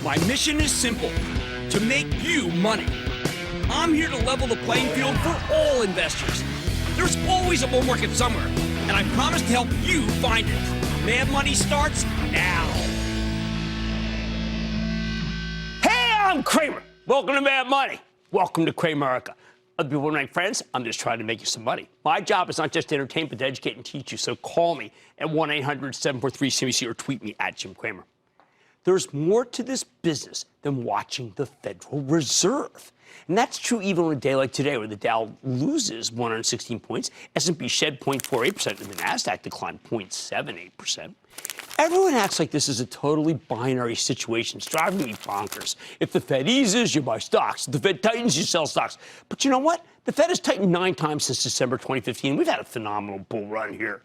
My mission is simple, to make you money. I'm here to level the playing field for all investors. There's always a bull market somewhere, and I promise to help you find it. Mad Money starts now. Hey, I'm Cramer. Welcome to Mad Money. Welcome to Cramerica. Other people are my friends. I'm just trying to make you some money. My job is not just to entertain, but to educate and teach you. So call me at 1-800-743-CNBC or tweet me at Jim Cramer. There's more to this business than watching the Federal Reserve. And that's true even on a day like today, where the Dow loses 116 points, S&P shed 0.48%, and the NASDAQ declined 0.78%. Everyone acts like this is a totally binary situation. It's driving me bonkers. If the Fed eases, you buy stocks. If the Fed tightens, you sell stocks. But you know what? The Fed has tightened 9 times since December 2015. We've had a phenomenal bull run here.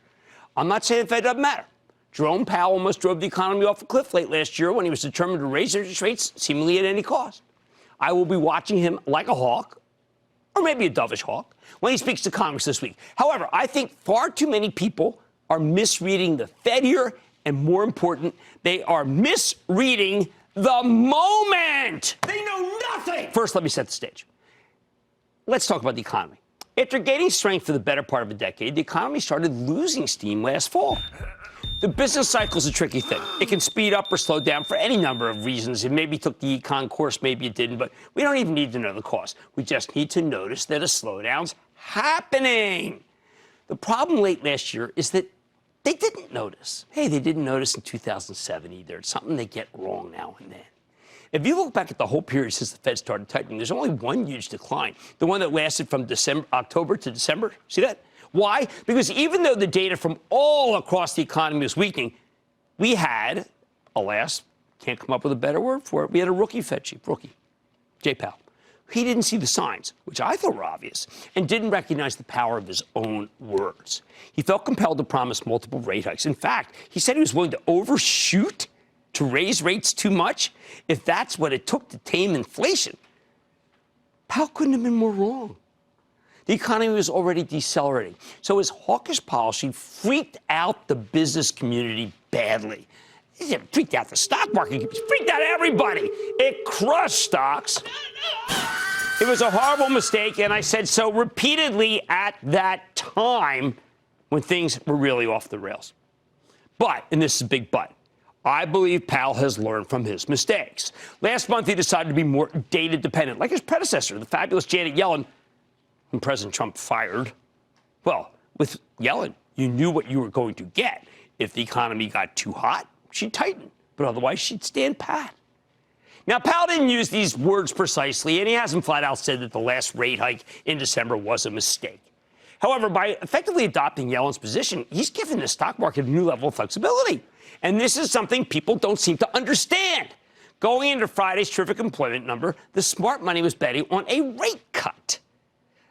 I'm not saying the Fed doesn't matter. Jerome Powell almost drove the economy off a cliff late last year when he was determined to raise interest rates seemingly at any cost. I will be watching him like a hawk, or maybe a dovish hawk, when he speaks to Congress this week. However, I think far too many people are misreading the Fed here, and more important, they are misreading the moment. They know nothing. First, let me set the stage. Let's talk about the economy. After gaining strength for the better part of a decade, the economy started losing steam last fall. The business cycle is a tricky thing. It can speed up or slow down for any number of reasons. It maybe took the econ course, maybe it didn't, but we don't even need to know the cause. We just need to notice that a slowdown's happening. The problem late last year is that they didn't notice. Hey, they didn't notice in 2007 either. It's something they get wrong now and then. If you look back at the whole period since the Fed started tightening, there's only one huge decline, the one that lasted from October to December. See that? Why? Because even though the data from all across the economy was weakening, we had, alas, can't come up with a better word for it, we had a rookie Fed chief, Jay Powell. He didn't see the signs, which I thought were obvious, and didn't recognize the power of his own words. He felt compelled to promise multiple rate hikes. In fact, he said he was willing to overshoot, to raise rates too much, if that's what it took to tame inflation. Powell couldn't have been more wrong. The economy was already decelerating, so his hawkish policy freaked out the business community badly. It freaked out the stock market. It freaked out everybody. It crushed stocks. It was a horrible mistake, and I said so repeatedly at that time when things were really off the rails. But, and this is a big but, I believe Powell has learned from his mistakes. Last month, he decided to be more data-dependent, like his predecessor, the fabulous Janet Yellen, whom President Trump fired. Well, with Yellen, you knew what you were going to get. If the economy got too hot, she'd tighten, but otherwise she'd stand pat. Now, Powell didn't use these words precisely, and he hasn't flat out said that the last rate hike in December was a mistake. However, by effectively adopting Yellen's position, he's given the stock market a new level of flexibility. And this is something people don't seem to understand. Going into Friday's terrific employment number, the smart money was betting on a rate cut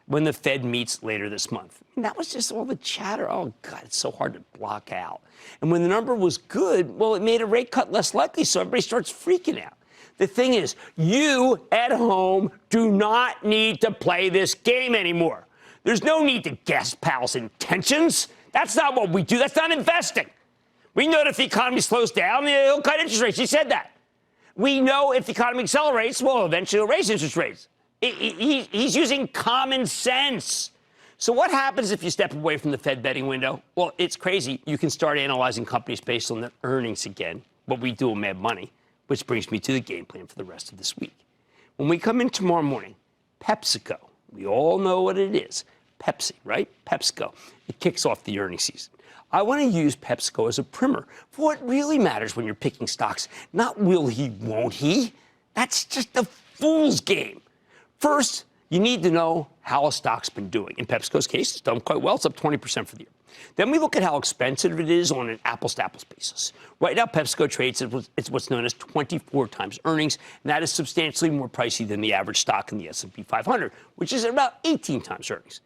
when the Fed meets later this month. And that was just all the chatter. Oh, God, it's so hard to block out. And when the number was good, well, it made a rate cut less likely, so everybody starts freaking out. The thing is, you at home do not need to play this game anymore. There's no need to guess Powell's intentions. That's not what we do. That's not investing. We know that if the economy slows down, he'll cut interest rates. He said that. We know if the economy accelerates, well, eventually he'll raise interest rates. He's using common sense. So what happens if you step away from the Fed betting window? Well, it's crazy. You can start analyzing companies based on their earnings again, what we do in Mad Money, which brings me to the game plan for the rest of this week. When we come in tomorrow morning, PepsiCo, we all know what it is. Pepsi, right? PepsiCo. It kicks off the earnings season. I want to use PepsiCo as a primer for what really matters when you're picking stocks. Not will he, won't he? That's just a fool's game. First, you need to know how a stock's been doing. In PepsiCo's case, it's done quite well. It's up 20% for the year. Then we look at how expensive it is on an apples-to-apples basis. Right now, PepsiCo trades at what's known as 24 times earnings, and that is substantially more pricey than the average stock in the S&P 500, which is at about 18 times earnings.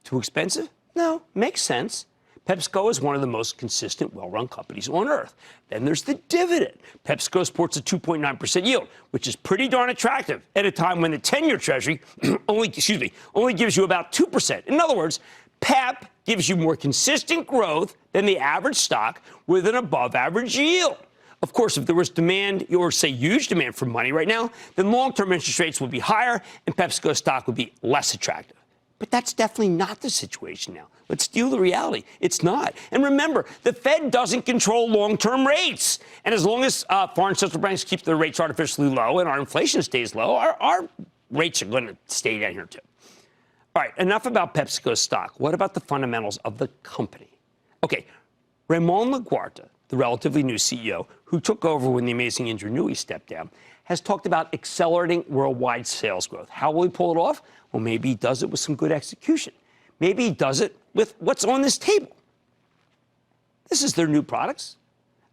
Too expensive? No, makes sense. PepsiCo is one of the most consistent, well-run companies on earth. Then there's the dividend. PepsiCo sports a 2.9% yield, which is pretty darn attractive at a time when the 10-year Treasury only gives you about 2%. In other words, Pep gives you more consistent growth than the average stock with an above-average yield. Of course, if there was demand, or say huge demand for money right now, then long-term interest rates would be higher and PepsiCo stock would be less attractive. But that's definitely not the situation now. Let's deal the reality. It's not. And remember, the Fed doesn't control long-term rates. And as long as foreign central banks keep their rates artificially low and our inflation stays low, our rates are going to stay down here too. All right, enough about PepsiCo's stock. What about the fundamentals of the company? Okay, Ramon LaGuardia, the relatively new CEO, who took over when the amazing Indra Nooyi stepped down, has talked about accelerating worldwide sales growth. How will he pull it off? Well, maybe he does it with some good execution. Maybe he does it with what's on this table. This is their new products.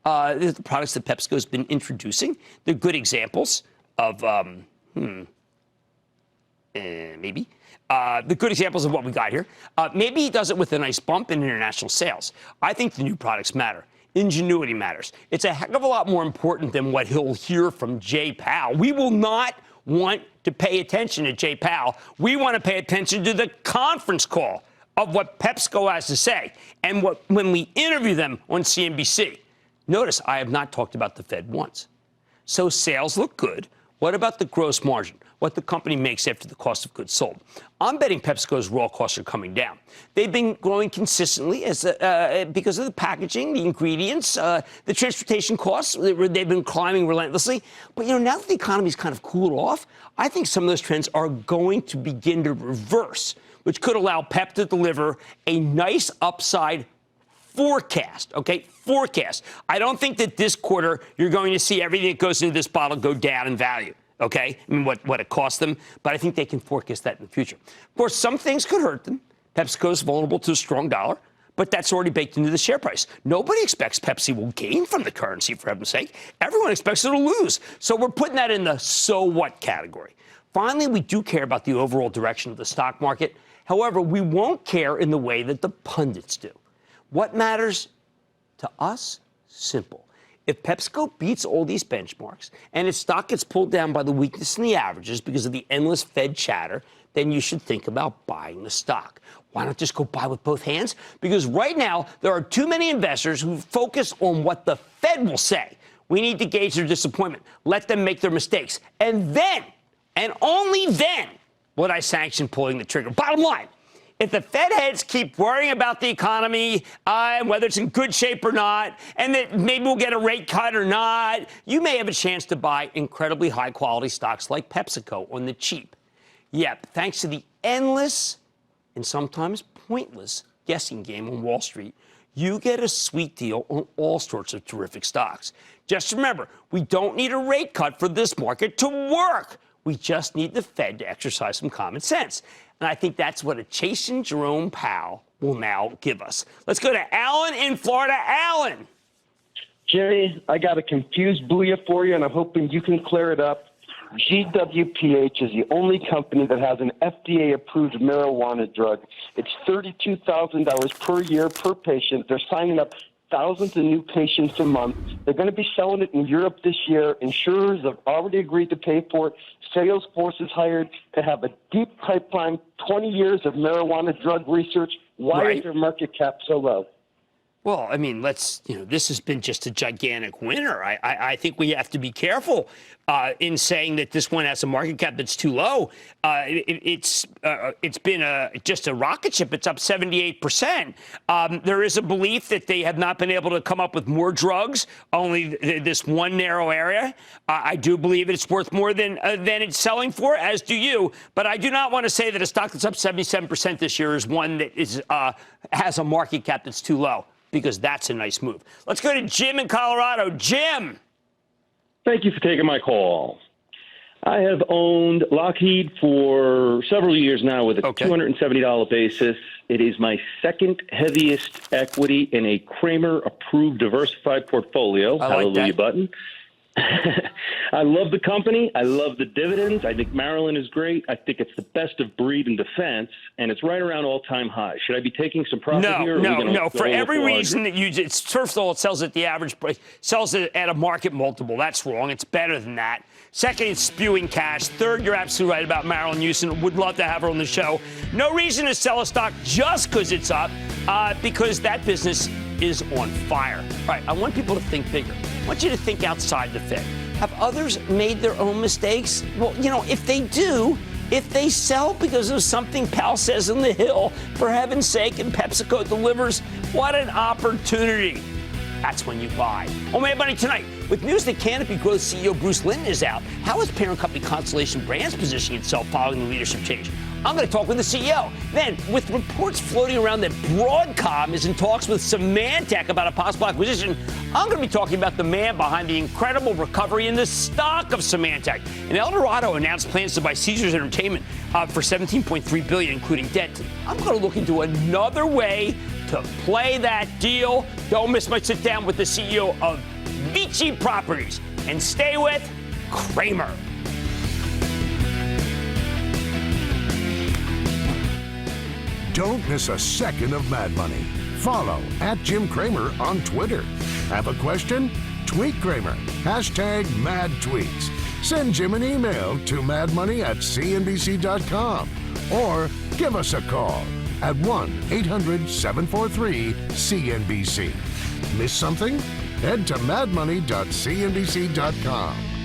The products that PepsiCo's been introducing. They're good examples of, maybe. The good examples of what we got here. Maybe he does it with a nice bump in international sales. I think the new products matter. Ingenuity matters. It's a heck of a lot more important than what he'll hear from Jay Powell. We will not want to pay attention to Jay Powell. We want to pay attention to the conference call of what PepsiCo has to say and when we interview them on CNBC. Notice I have not talked about the Fed once. So sales look good. What about the gross margin? What the company makes after the cost of goods sold? I'm betting PepsiCo's raw costs are coming down. They've been growing consistently because of the packaging, the ingredients, the transportation costs. They've been climbing relentlessly. But, now that the economy's kind of cooled off, I think some of those trends are going to begin to reverse, which could allow Pep to deliver a nice upside forecast, okay? Forecast. I don't think that this quarter you're going to see everything that goes into this bottle go down in value. Okay, I mean, what it cost them, but I think they can forecast that in the future. Of course, some things could hurt them. PepsiCo is vulnerable to a strong dollar, but that's already baked into the share price. Nobody expects Pepsi will gain from the currency, for heaven's sake. Everyone expects it to lose. So we're putting that in the so what category. Finally, we do care about the overall direction of the stock market. However, we won't care in the way that the pundits do. What matters to us? Simple. If PepsiCo beats all these benchmarks and its stock gets pulled down by the weakness in the averages because of the endless Fed chatter, then you should think about buying the stock. Why not just go buy with both hands? Because right now, there are too many investors who focus on what the Fed will say. We need to gauge their disappointment. Let them make their mistakes. And then, and only then, would I sanction pulling the trigger. Bottom line. If the Fed heads keep worrying about the economy, and whether it's in good shape or not, and that maybe we'll get a rate cut or not, you may have a chance to buy incredibly high-quality stocks like PepsiCo on the cheap. Yep, thanks to the endless and sometimes pointless guessing game on Wall Street, you get a sweet deal on all sorts of terrific stocks. Just remember, we don't need a rate cut for this market to work. We just need the Fed to exercise some common sense. And I think that's what a chastened Jerome Powell will now give us. Let's go to Alan in Florida. Alan. Jerry, I got a confused booyah for you, and I'm hoping you can clear it up. GWPH is the only company that has an FDA-approved marijuana drug. It's $32,000 per year per patient. They're signing up thousands of new patients a month. They're going to be selling it in Europe this year. Insurers have already agreed to pay for it. Salesforce is hired to have a deep pipeline, 20 years of marijuana drug research. Why is their market cap so low? Well, I mean, this has been just a gigantic winner. I think we have to be careful in saying that this one has a market cap that's too low. It's been just a rocket ship. It's up 78%. There is a belief that they have not been able to come up with more drugs, only this one narrow area. I do believe it's worth more than it's selling for, as do you. But I do not want to say that a stock that's up 77% this year is one that has a market cap that's too low, because that's a nice move. Let's go to Jim in Colorado. Jim. Thank you for taking my call. I have owned Lockheed for several years now with a $270 basis. It is my second heaviest equity in a Cramer approved diversified portfolio. Hallelujah button. I love the company. I love the dividends. I think Maryland is great. I think it's the best of breed in defense, and it's right around all-time high. Should I be taking some profit here? No. For every reason that first of all, it sells at the average price, sells it at a market multiple. That's wrong. It's better than that. Second, it's spewing cash. Third, you're absolutely right about Marilyn Houston. Would love to have her on the show. No reason to sell a stock just because it's up, because that business is on fire. All right, I want people to think bigger. I want you to think outside the Fed. Have others made their own mistakes? Well, if they do, if they sell because of something Powell says on the Hill, for heaven's sake, and PepsiCo delivers, what an opportunity. That's when you buy. On Mad Money tonight, with news that Canopy Growth CEO Bruce Linton is out, how is parent company Constellation Brands positioning itself following the leadership change? I'm going to talk with the CEO. Then, with reports floating around that Broadcom is in talks with Symantec about a possible acquisition, I'm going to be talking about the man behind the incredible recovery in the stock of Symantec. And Eldorado announced plans to buy Caesars Entertainment for $17.3 billion, including debt. I'm going to look into another way to play that deal. Don't miss my sit down with the CEO of Vici Properties. And stay with Cramer. Don't miss a second of Mad Money. Follow @Jim Cramer on Twitter. Have a question? Tweet Cramer. #MadTweets. Send Jim an email to madmoney@cnbc.com or give us a call at 1-800-743-CNBC. Miss something? Head to madmoney.cnbc.com.